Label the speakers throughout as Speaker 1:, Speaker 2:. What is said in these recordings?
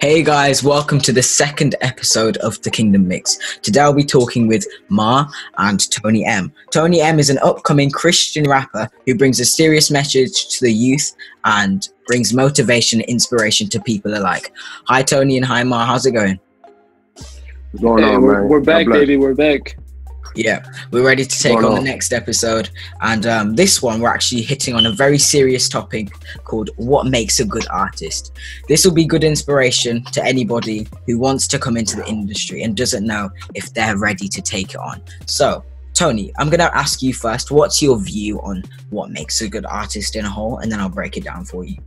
Speaker 1: Hey guys, welcome to the second episode of the Kingdom Mix. Today I'll be talking with Ma and Tony M. Tony M is an upcoming Christian rapper who brings a serious message to the youth and brings motivation and inspiration to people alike. Hi Tony and hi Ma, how's it going?
Speaker 2: What's going on, man?
Speaker 3: We're back, baby. We're back.
Speaker 1: Yeah, we're ready to take on the next episode. And this one, we're actually hitting on a very serious topic called what makes a good artist. This will be good inspiration to anybody who wants to come into the industry and doesn't know if they're ready to take it on. So, Tony, I'm going to ask you first, what's your view on what makes a good artist in a whole? And then I'll break it down for you.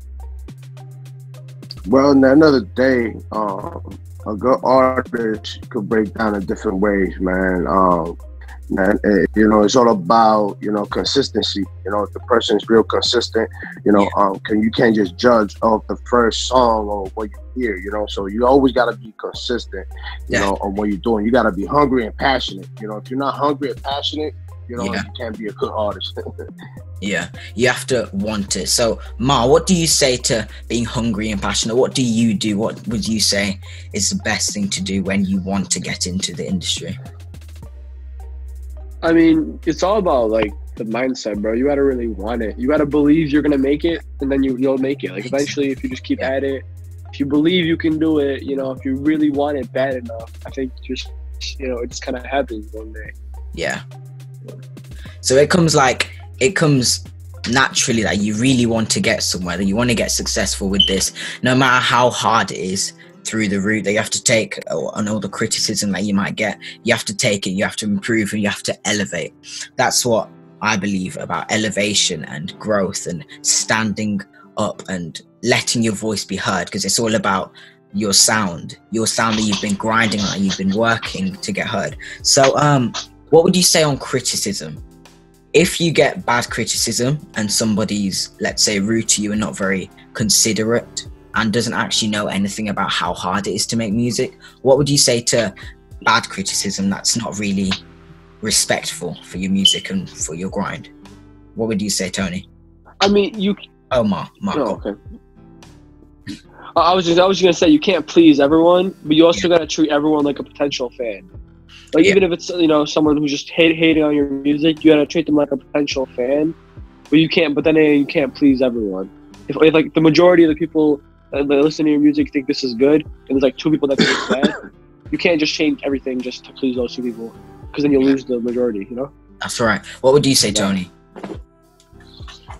Speaker 2: Well, another day, a good artist could break down in different ways, man. It's all about, consistency. If the person's real consistent, you can't just judge off the first song or what you hear, so you always got to be consistent, on what you're doing. You got to be hungry and passionate. If you're not hungry and passionate, you can't be a good artist.
Speaker 1: Yeah, you have to want it. So, Ma, what do you say to being hungry and passionate? What do you do? What would you say is the best thing to do when you want to get into the industry?
Speaker 3: I mean, it's all about like the mindset, bro. You gotta really want it. You gotta believe you're gonna make it, and then you'll make it. Like eventually, if you just keep at it, if you believe you can do it, if you really want it bad enough, I think it just kind of happens one day.
Speaker 1: Yeah. So it comes naturally that you really want to get somewhere, that you want to get successful with this, no matter how hard it is. Through the route that you have to take and all the criticism that you might get, you have to take it, you have to improve, and you have to elevate. That's what I believe about elevation and growth and standing up and letting your voice be heard, because it's all about your sound that you've been grinding on, you've been working to get heard. So what would you say on criticism? If you get bad criticism and somebody's, let's say, rude to you and not very considerate and doesn't actually know anything about how hard it is to make music, what would you say to bad criticism that's not really respectful for your music and for your grind? What would you say, Tony?
Speaker 3: I mean,
Speaker 1: Mark.
Speaker 3: Oh, okay. I was just gonna say you can't please everyone, but you also gotta treat everyone like a potential fan. Like even if it's someone who's just hating on your music, you gotta treat them like a potential fan. But you can't please everyone. If like the majority of the people that listen to your music think this is good, and there's like two people that think it's bad, you can't just change everything just to please those two people, because then you'll lose the majority,
Speaker 1: That's right. What would you say, Tony?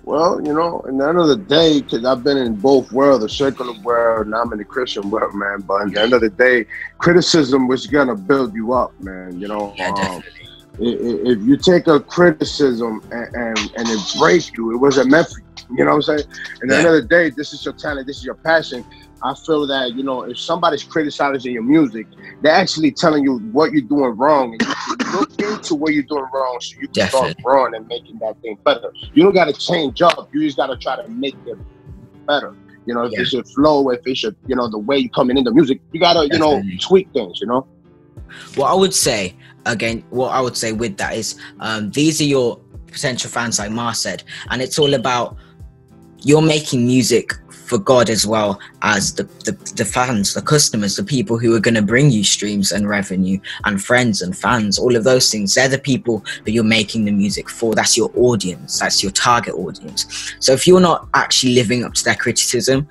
Speaker 2: Well, at the end of the day, because I've been in both worlds, the secular world, and I'm in the Christian world, man, but at the end of the day, criticism was going to build you up, man,
Speaker 1: Yeah, definitely.
Speaker 2: If you take a criticism and it breaks you, it wasn't meant for you. You know what I'm saying? At the end of the day, this is your talent, this is your passion. I feel that, if somebody's criticizing your music, they're actually telling you what you're doing wrong. And you should look into what you're doing wrong so you can start growing and making that thing better. You don't got to change up. You just got to try to make it better. If it's your flow, if it's your, the way you're coming into music, you got to, tweak things,
Speaker 1: What I would say with that is these are your potential fans, like Ma said, and it's all about you're making music for God as well as the fans, the customers, the people who are going to bring you streams and revenue and friends and fans, all of those things. They're the people that you're making the music for. That's your audience. That's your target audience. So if you're not actually living up to their criticism,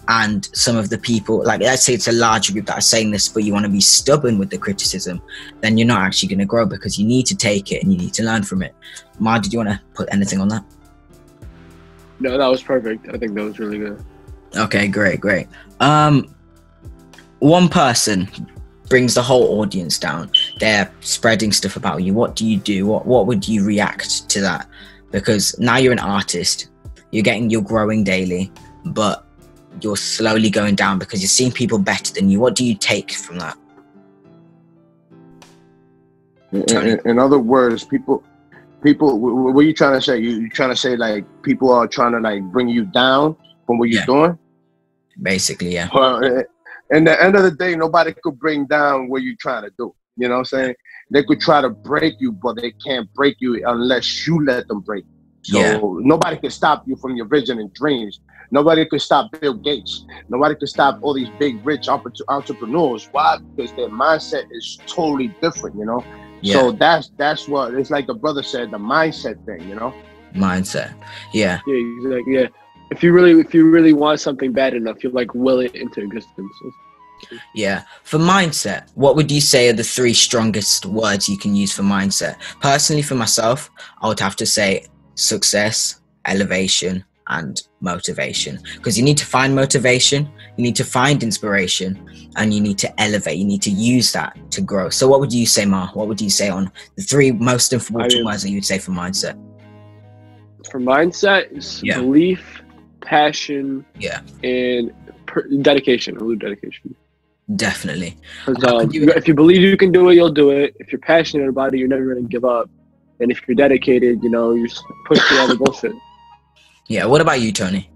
Speaker 1: and some of the people, like let's say it's a large group that are saying this, but you want to be stubborn with the criticism, then you're not actually going to grow, because you need to take it and you need to learn from it. Ma, did you want to put anything on that?
Speaker 3: No, that was perfect. I think that was really good.
Speaker 1: Okay, great. One person brings the whole audience down. They're spreading stuff about you. What do you do? What would you react to that? Because now you're an artist, you're growing daily, but you're slowly going down because you're seeing people better than you. What do you take from that?
Speaker 2: In other words, people, what are you trying to say? You trying to say like people are trying to like bring you down from what you're doing?
Speaker 1: Basically, yeah.
Speaker 2: And at the end of the day, nobody could bring down what you're trying to do. You know what I'm saying? They could try to break you, but they can't break you unless you let them break you. So nobody can stop you from your vision and dreams. Nobody could stop Bill Gates. Nobody could stop all these big, rich entrepreneurs. Why? Because their mindset is totally different, you know?
Speaker 1: Yeah.
Speaker 2: So that's what, it's like the brother said, the mindset thing, you know?
Speaker 1: Mindset. Yeah.
Speaker 3: Yeah, exactly. Yeah. If you really want something bad enough, you like will it into existence.
Speaker 1: Yeah. For mindset, what would you say are the 3 strongest words you can use for mindset? Personally, for myself, I would have to say success, elevation, and motivation. Because you need to find motivation, you need to find inspiration, and you need to elevate. You need to use that to grow. So what would you say, Ma? What would you say on the 3 most important words that you would say for mindset?
Speaker 3: For mindset, is belief, passion, and dedication. I believe dedication.
Speaker 1: Definitely.
Speaker 3: If you believe you can do it, you'll do it. If you're passionate about it, you're never going to give up. And if you're dedicated, you know, you just push through all the bullshit.
Speaker 1: Yeah. What about you, Tony?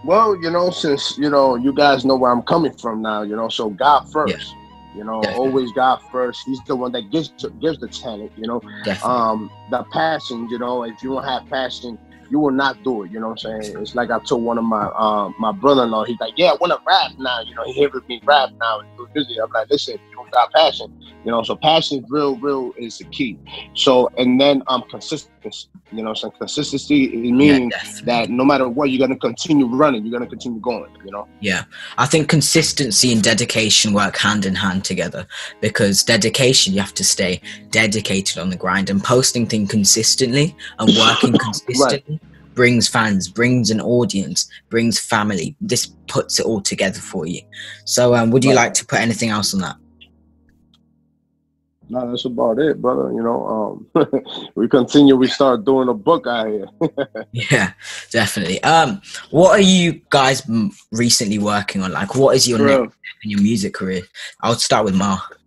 Speaker 2: Well, you know, since, you know, you guys know where I'm coming from now, you know, so God first.
Speaker 1: Yeah.
Speaker 2: You know, always God first. He's the one that gives the talent, you know.
Speaker 1: Definitely.
Speaker 2: The passion, you know, if you don't have passion, you will not do it, you know what I'm saying? It's like I told one of my brother-in-law, he's like, yeah, I want to rap now, you know, he hears me rap now, and do busy. I'm like, listen, you don't got passion, you know, so passion real is the key. So, and then consistency, you know, so consistency is meaning that no matter what, you're going to continue running, you're going to continue going, you know?
Speaker 1: Yeah, I think consistency and dedication work hand in hand together, because dedication, you have to stay dedicated on the grind, and posting things consistently and working consistently brings fans, brings an audience, brings family. This puts it all together for you. So would you like to put anything else on that?
Speaker 2: No, that's about it, brother. You know, we start doing a book out here.
Speaker 1: Yeah, definitely. What are you guys recently working on? Like, what is your next step in your music career? I'll start with Mark.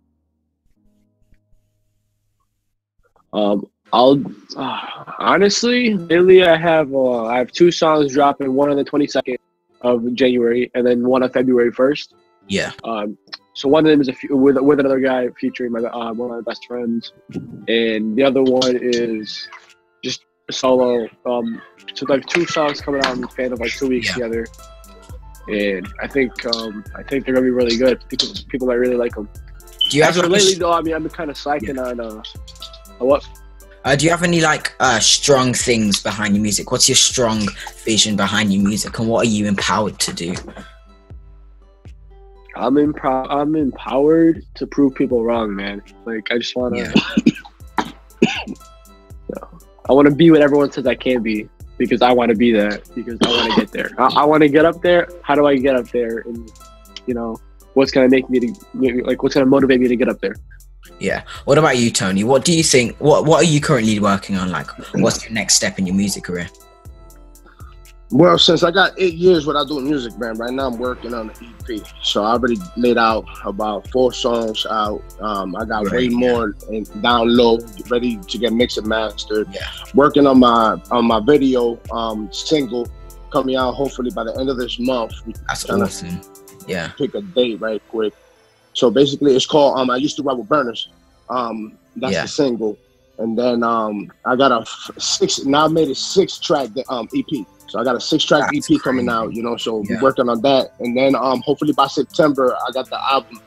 Speaker 3: Honestly, lately I have 2 songs dropping, one on the 22nd of January and then one on February 1st.
Speaker 1: Yeah.
Speaker 3: So one of them is with another guy featuring one of my best friends, and the other one is just a solo. So like 2 songs coming out in the span of like 2 weeks together, and I think they're gonna be really good. People might really like them.
Speaker 1: Do you have
Speaker 3: lately though? I mean, I've been kind of psyching on what.
Speaker 1: Do you have any like strong things behind your music? What's your strong vision behind your music, and what are you empowered to do?
Speaker 3: I'm empowered to prove people wrong, man. Like I just want to. I want to be what everyone says I can be, because I want to be that, because I want to get there. I want to get up there. How do I get up there? And you know, what's gonna make me what's gonna motivate me to get up there?
Speaker 1: Yeah. What about you, Tony? What do you think? What are you currently working on? Like, what's your next step in your music career?
Speaker 2: Well, since I got 8 years without doing music, man, right now I'm working on an EP. So I already laid out about 4 songs out. I got way more down low, ready to get mixed and mastered. Yeah. Working on my video single coming out hopefully by the end of this month.
Speaker 1: That's awesome. Yeah.
Speaker 2: Pick a date right quick. So basically it's called I Used to Ride with Burners. That's the single. And then I got I made a 6-track EP. So I got a 6-track EP coming out, you know, so we're working on that. And then hopefully by September, I got the album,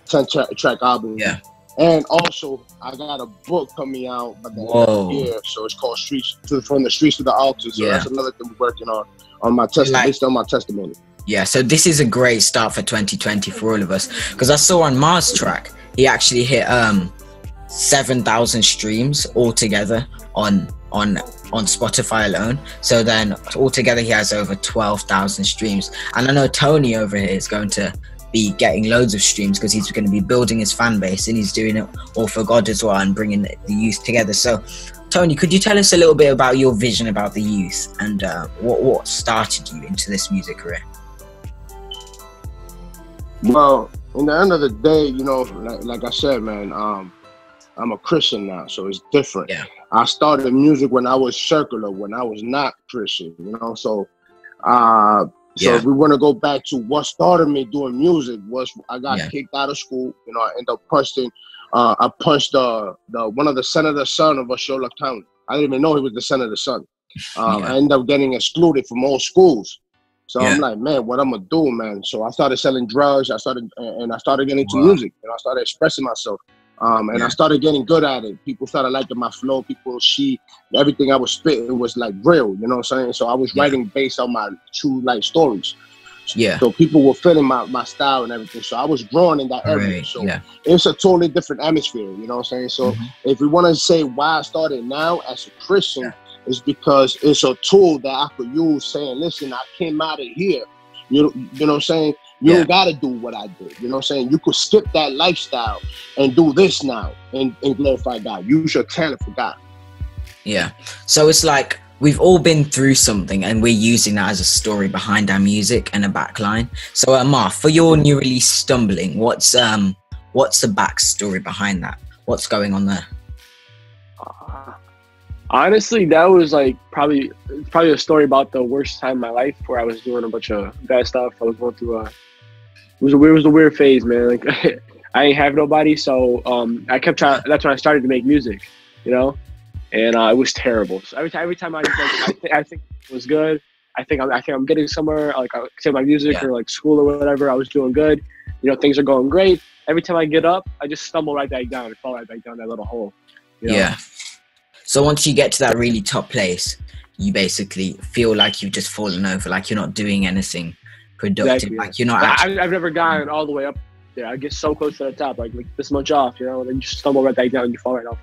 Speaker 2: 10-track album. Yeah. And also, I got a book coming out by the end of the year. So it's called From the Streets to the Altar. So that's another thing we're working on my based on my testimony.
Speaker 1: Yeah, so this is a great start for 2020 for all of us. Because I saw on Mars' track, he actually hit 7,000 streams altogether on Spotify alone. So then altogether he has over 12,000 streams. And I know Tony over here is going to be getting loads of streams because he's going to be building his fan base, and he's doing it all for God as well and bringing the youth together. So Tony, could you tell us a little bit about your vision about the youth and what started you into this music career?
Speaker 2: Well, in the end of the day, you know, like I said, man, I'm a Christian now, so it's different. Yeah. I started music when I was secular, when I was not Christian, you know. So, if we want to go back to what started me doing music, was I got kicked out of school. You know, I ended up punching. I punched the one of the senator's son of Osceola County. I didn't even know he was the senator's son. I ended up getting excluded from all schools. So I'm like, man, what I'm gonna do, man? So I started selling drugs. I started getting into music. I started expressing myself. And I started getting good at it. People started liking my flow. Everything I was spitting was like real, you know what I'm saying? So I was writing based on my true life stories.
Speaker 1: Yeah.
Speaker 2: So people were feeling my style and everything. So I was growing in that area. So it's a totally different atmosphere, you know what I'm saying? So if we want to say why I started now as a Christian, is because it's a tool that I could use saying, listen, I came out of here. You know what I'm saying? You don't got to do what I did. You know what I'm saying? You could skip that lifestyle and do this now and glorify God. Use your talent for God.
Speaker 1: Yeah. So it's like we've all been through something and we're using that as a story behind our music and a backline. So Mar, for your new release Stumbling, what's the backstory behind that? What's going on there?
Speaker 3: Honestly, that was like probably a story about the worst time in my life where I was doing a bunch of bad stuff. I was going through it was a weird phase, man. Like I ain't have nobody, so I kept trying. That's when I started to make music, you know, and it was terrible. So every time I think it was good. I think I'm getting somewhere. Like I say my music or like school or whatever. I was doing good. You know, things are going great. Every time I get up, I just stumble right back down and fall right back down that little hole. You know?
Speaker 1: Yeah. So once you get to that really top place, you basically feel like you've just fallen over, like you're not doing anything productive.
Speaker 3: Exactly.
Speaker 1: Like you're not actually...
Speaker 3: I've never gotten all the way up there. I get so close to the top, like this much off, you know, and then you just stumble right back down and you fall right off.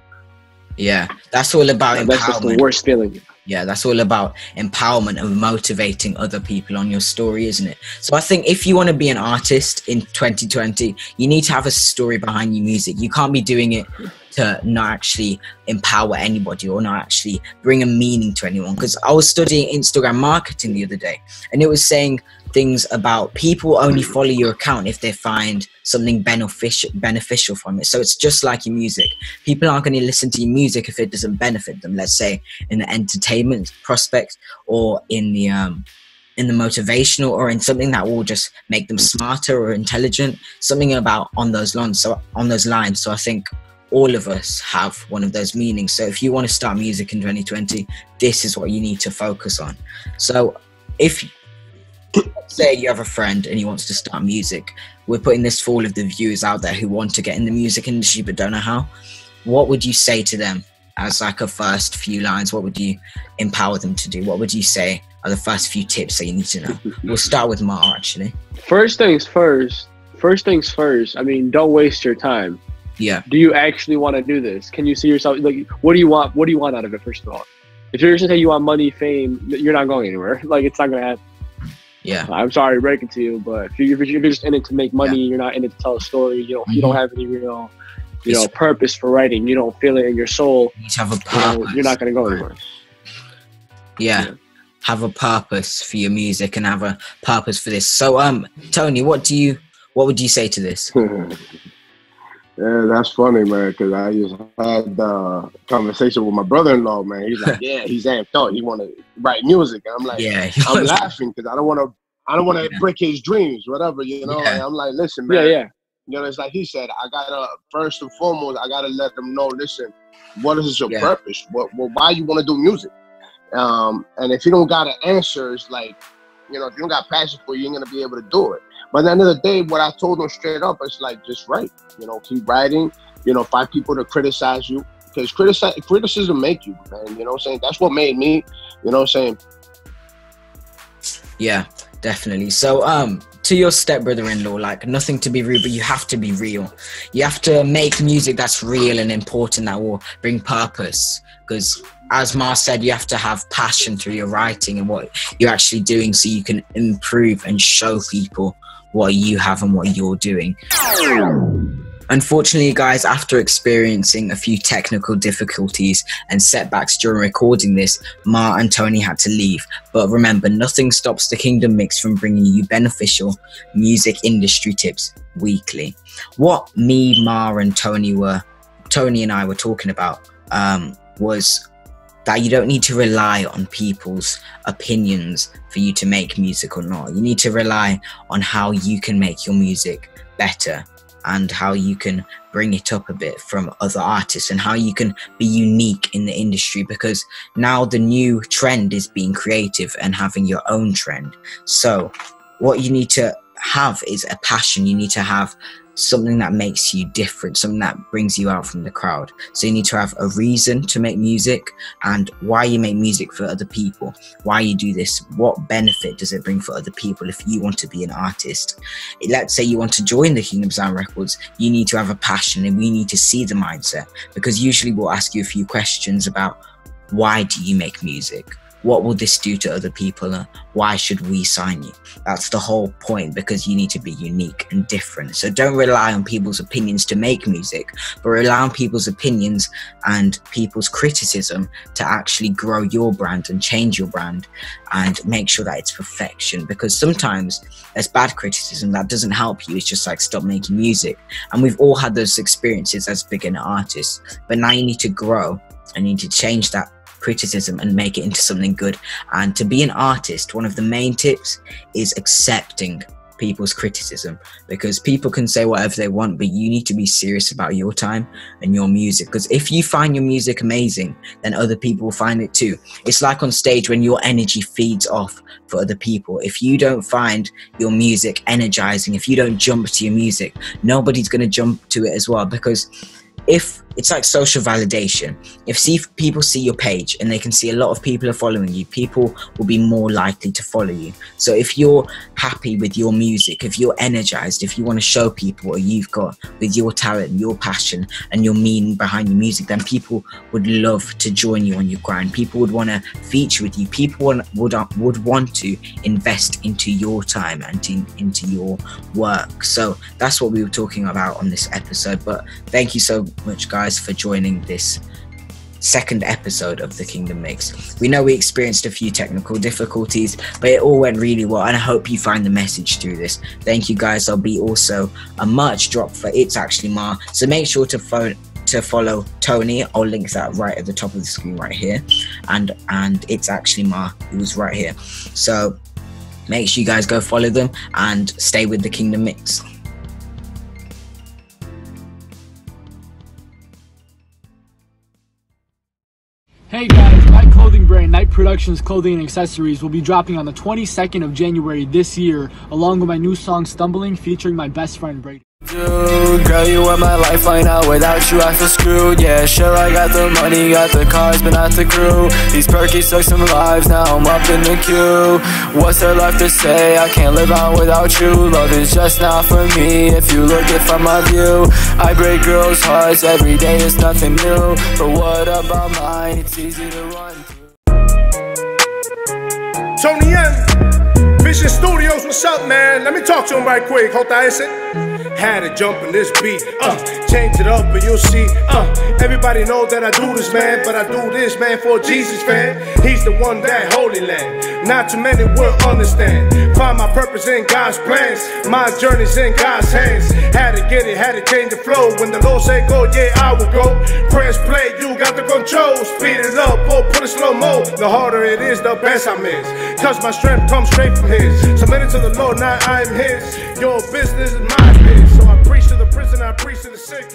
Speaker 1: Yeah, that's all about empowerment.
Speaker 3: That's just the worst feeling.
Speaker 1: Yeah, that's all about empowerment and motivating other people on your story, isn't it? So I think if you want to be an artist in 2020, you need to have a story behind your music. You can't be doing it to not actually empower anybody or not actually bring a meaning to anyone. Because I was studying Instagram marketing the other day, and it was saying things about people only follow your account if they find something beneficial from it. So it's just like your music. People aren't going to listen to your music if it doesn't benefit them. Let's say in the entertainment prospect, or in the motivational, or in something that will just make them smarter or intelligent. Something about on those lines. So I think all of us have one of those meanings. So if you want to start music in 2020, this is what you need to focus on. So if say you have a friend and he wants to start music, we're putting this for all of the viewers out there who want to get in the music industry but don't know how. What would you say to them as like a first few lines? What would you empower them to do? What would you say are the first few tips that you need to know? We'll start with Mar, actually.
Speaker 3: First things first. I mean, don't waste your time.
Speaker 1: Yeah.
Speaker 3: Do you actually want to do this? Can you see yourself, like, what do you want? What do you want out of it, first of all? If you're just saying you want money, fame, you're not going anywhere. Like, it's not going to happen.
Speaker 1: Yeah.
Speaker 3: I'm sorry to break it to you, but if you're just in it to make money, you're not in it to tell a story. You don't have any real, purpose for writing. You don't feel it in your soul.
Speaker 1: You need to have a purpose.
Speaker 3: You're not going to go anywhere.
Speaker 1: Yeah. Have a purpose for your music and have a purpose for this. So, Tony, what would you say to this?
Speaker 2: Yeah, that's funny, man, because I just had a conversation with my brother-in-law, man. He's like, yeah, he's amped up. He want to write music. And I'm like, I'm laughing because I don't want to break his dreams, whatever, you know.
Speaker 1: Yeah.
Speaker 2: And I'm like, listen, man.
Speaker 3: Yeah.
Speaker 2: You know, it's like he said, first and foremost, I got to let them know, listen, what is your purpose? Why you want to do music? And if you don't got an answer, it's like, if you don't got passion for it, you ain't going to be able to do it. But at the end of the day, what I told them straight up, it's like, just write, keep writing, find people to criticize you, because criticism make you, man, you know what I'm saying? That's what made me, you know what I'm saying?
Speaker 1: Yeah, definitely. So, to your stepbrother-in-law, like, nothing to be rude, but you have to be real. You have to make music that's real and important, that will bring purpose, because as Mar said, you have to have passion through your writing and what you're actually doing, so you can improve and show people what you have and what you're doing. Unfortunately, guys, after experiencing a few technical difficulties and setbacks during recording this, Mar and Tony had to leave. But remember, nothing stops the Kingdom Mix from bringing you beneficial music industry tips weekly. What me, Mar and Tony and I were talking about was that you don't need to rely on people's opinions for you to make music or not. You need to rely on how you can make your music better and how you can bring it up a bit from other artists, and how you can be unique in the industry, because now the new trend is being creative and having your own trend. So what you need to have is a passion. You need to have something that makes you different, something that brings you out from the crowd. So you need to have a reason to make music, and why you make music for other people, why you do this, what benefit does it bring for other people if you want to be an artist. Let's say you want to join the Kingdom Sound Records, you need to have a passion, and we need to see the mindset, because usually we'll ask you a few questions about why do you make music? What will this do to other people? Why should we sign you? That's the whole point, because you need to be unique and different. So don't rely on people's opinions to make music, but rely on people's opinions and people's criticism to actually grow your brand and change your brand and make sure that it's perfection. Because sometimes there's bad criticism that doesn't help you. It's just like, stop making music. And we've all had those experiences as beginner artists, but now you need to grow and you need to change that criticism and make it into something good. And to be an artist, one of the main tips is accepting people's criticism, because people can say whatever they want, but you need to be serious about your time and your music. Because if you find your music amazing, then other people will find it too. It's like on stage, when your energy feeds off for other people. If you don't find your music energizing, if you don't jump to your music, nobody's going to jump to it as well. Because if it's like social validation, if people see your page and they can see a lot of people are following you, people will be more likely to follow you. So if you're happy with your music, if you're energized, if you want to show people what you've got with your talent, your passion and your meaning behind your music, then people would love to join you on your grind. People would want to feature with you. People would want to invest into your time and into your work. So that's what we were talking about on this episode. But thank you so much, guys, for joining this second episode of the Kingdom Mix. We know we experienced a few technical difficulties, but it all went really well, and I hope you find the message through this. Thank you, guys. There'll be also a merch drop for It's Actually Ma, so make sure to follow Tony. I'll link that right at the top of the screen right here, and It's Actually Ma, it was right here. So make sure you guys go follow them and stay with the Kingdom Mix.
Speaker 4: Hey guys, my clothing brand, Night Productions Clothing and Accessories, will be dropping on the 22nd of January this year, along with my new song Stumbling, featuring my best friend Brady.
Speaker 5: Dude, girl, you were my lifeline. Now without you I feel screwed. Yeah, sure, I got the money, got the cars, but not the crew. These perkies took some lives, now I'm up in the queue. What's there left to say? I can't live on without you. Love is just not for me if you look it from my view. I break girls' hearts every day, it's nothing new. But what about mine? It's easy to run to.
Speaker 6: Tony M, Vision Studios, what's up, man? Let me talk to him right quick. Hold that instant. Had to jump in this beat, change it up and you'll see, everybody know that I do this, man, but I do this, man, for Jesus, fan. He's the one that Holy Land, not too many will understand. Find my purpose in God's plans, my journey's in God's hands. Had to get it, had to change the flow. When the Lord said go, yeah, I will go. Press play, you got the control. Speed it up or put it slow-mo. The harder it is, the best I miss, cause my strength comes straight from His. Submitted to the Lord, now I'm His. Your business is my business. So I preach to the prison, I preach to the sick.